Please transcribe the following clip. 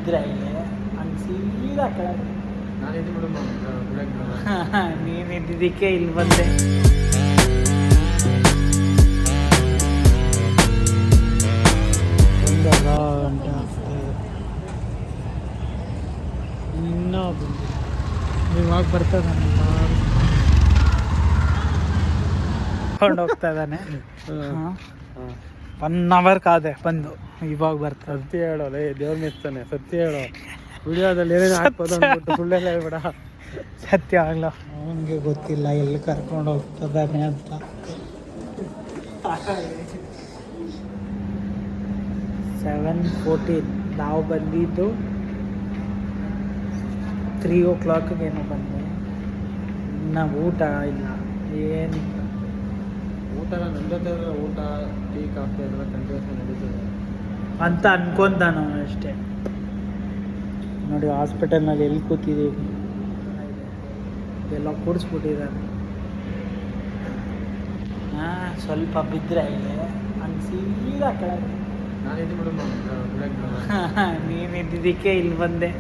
ಇದ್ರೆ ಹಂಗೆ ಸೀದಾ ಕೆಳಗೆ ನಾನಿದ್ದು ಬಿಡು ನೀನು ಇದ್ದಿದ್ದಕ್ಕೆ ಇಲ್ಲಿ ಬಂದೆ. ಒಂದು ಗಂಟೆ ಆಗ್ತದೆ ಇನ್ನೂ ಇವಾಗ ಬರ್ತದಾನೆ ಕೊಂಡು ಹೋಗ್ತಾ ಇದ್ದಾನೆ. 1 hour ಕಾದೆ ಬಂದು ಇವಾಗ ಬರ್ತದೆ. ಸತ್ಯ ಹೇಳೋಲ್ಲ ದೇವ್ರ ಮೆಚ್ತಾನೆ. ಸತ್ಯ ಹೇಳೋ ವಿಡಿಯೋದಲ್ಲಿ ಏನೇನು ಹಾಕ್ಬೋದು ಅಂದ್ಬಿಟ್ಟು ಸುಳ್ಳೆಲ್ಲ ಹೇಳ್ಬೇಡ. ಸತ್ಯ ಆಗಲ್ಲ. ಅವನಿಗೆ ಗೊತ್ತಿಲ್ಲ ಎಲ್ಲಿ ಕರ್ಕೊಂಡು ಹೋಗ್ತದಾನೆ ಅಂತ. 7:14 ನಾವು ಬಂದಿದ್ದು 3 o'clock ಏನೋ ಬಂದೆ. ಇನ್ನು ಊಟ ಇಲ್ಲ ಏನಿಲ್ಲ. ಊಟ ನನ್ನ ಜೊತೆ ಊಟ ಟೀ ಕಾಫಿ ಎಲ್ಲ ಕಂಟಿನ್ಯೂಸ್ ನಡೀತದೆ ಅಂತ ಅನ್ಕೊಂತಾನ ಅವನು ಅಷ್ಟೇ. ನೋಡಿ ಹಾಸ್ಪಿಟಲ್ನಲ್ಲಿ ಎಲ್ಲಿ ಕೂತಿದ್ದೀವಿ ಎಲ್ಲ ಕೂಡಿಸ್ಬಿಟ್ಟಿದ್ದಾನೆ. ಸ್ವಲ್ಪ ಬಿದ್ದರೆ ಹಂಗೆ ಸೀದಾ ಕೆಳಗೆ ನಾನಿದ್ದು ಬಿಡು ನೀನು ಇದ್ದಿದ್ದಕ್ಕೆ ಇಲ್ಲಿ ಬಂದೆ.